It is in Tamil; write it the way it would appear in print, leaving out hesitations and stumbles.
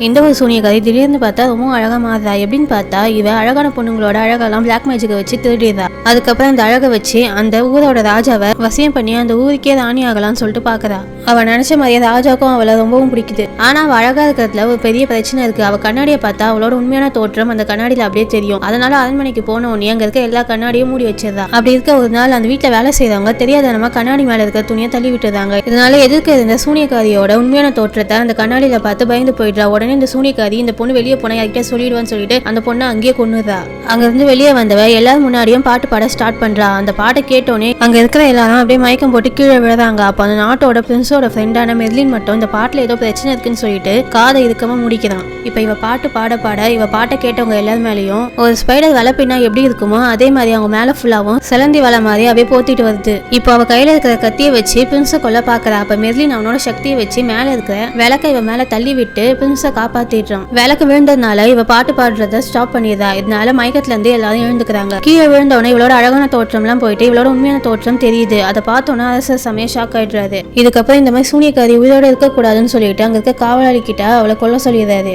இந்த ஒரு சூனியக்காரி திடீர்னு பார்த்தா ரொம்ப அழகா மாறுறா. எப்படின்னு பார்த்தா இவ அழகான பொண்ணுங்களோட அழகெல்லாம் பிளாக் மேஜிக்கை வச்சு திருடிடுறா. அதுக்கப்புறம் அந்த அழகை வச்சு அந்த ஊரோட ராஜாவை வசியம் பண்ணி அந்த ஊருக்கே ராணி ஆகலாம்னு சொல்லிட்டு பாக்குறா. அவ நினைச்ச மாதிரியே ராஜாக்கும் அவளை ரொம்பவும் பிடிக்குது. ஆனா அவ அழகா இருக்கிறதுல ஒரு பெரிய பிரச்சனை இருக்கு. அவ கண்ணாடியை பார்த்தா அவளோட உண்மையான தோற்றம் அந்த கண்ணாடியில அப்படியே தெரியும். அதனால அரண்மனைக்கு போன உடனே அங்க இருக்க எல்லா கண்ணாடியும் மூடி வச்சிருந்தா. அப்படி இருக்க ஒரு நாள் அந்த வீட்டுல வேலை செய்யறவங்க தெரியாத நம்ம கண்ணாடி மேல இருக்க துணியை தள்ளி விட்டுறாங்க. இதனால எதிர்க்க இருந்த சூனியக்காரியோட உண்மையான தோற்றத்தை அந்த கண்ணாடியில பார்த்து பயந்து போயிடுறா. உடனே இந்த சூனியக்காரி இந்த பொண்ணு வெளியே போனா யார்கிட்ட சொல்லிடுவான்னு சொல்லிட்டு அந்த பொண்ணை அங்கேயே கொன்னுறா. அங்க இருந்து வெளியே வந்தவ எல்லாரும் முன்னாடியும் பாட்டு பாட ஸ்டார்ட் பண்றா. அந்த பாட்டை கேட்டோன்னே அங்க இருக்கிற எல்லாரும் அப்படியே மயக்கம் போட்டு கீழே விழுறாங்க. அப்ப அந்த நாட்டோட பிரின்ஸோட ஃப்ரெண்டான மெர்லின் மட்டும் இந்த பாட்டுல ஏதோ பிரச்சனை இருக்குன்னு சொல்லிட்டு காதை இருக்கமா முடிக்கிறான். இப்ப இவ பாட்டு பாட பாட இவ பாட்டை கேட்டவங்க எல்லாரும் மேலேயும் ஒரு ஸ்பைடர் வலை பின்னா எப்படி இருக்குமோ அதே மாதிரி அவங்க மேல ஃபுல்லாவும் சிலந்தி வலை மாதிரி அப்படியே போத்திட்டு வருது. இப்போ அவ கையில இருக்கிற கத்தியை வச்சு பிரின்ஸை கொல்ல பாக்குறா. அப்ப மெர்லின் அவனோட சக்தியை வச்சு மேல இருக்கிற விளக்கை இவ மேல தள்ளி விட்டு பிரின்ஸை காப்பாத்திடுறான். விளக்கு விழுந்ததுனால இவ பாட்டு பாடுறத ஸ்டாப் பண்ணிடுறா. இதனால மயக்கத்துல இருந்து எல்லாரும் எழுந்துக்கிறாங்க. கீழே விழுந்தவனே இவளோட அழகான தோற்றம் எல்லாம் போயிட்டு இவளோட உண்மையான தோற்றம் தெரியுது. அதை பார்த்தோன்னா அரசர் சமயம் ஷாக் ஆயிடுறாரு. இதுக்கப்புறம் இந்த மாதிரி சூனியக்காரி உயிரோட இருக்க கூடாதுன்னு சொல்லிட்டு அங்க இருக்க காவலாளி கிட்ட அவளை கொல்ல சொல்லிடுறாரு.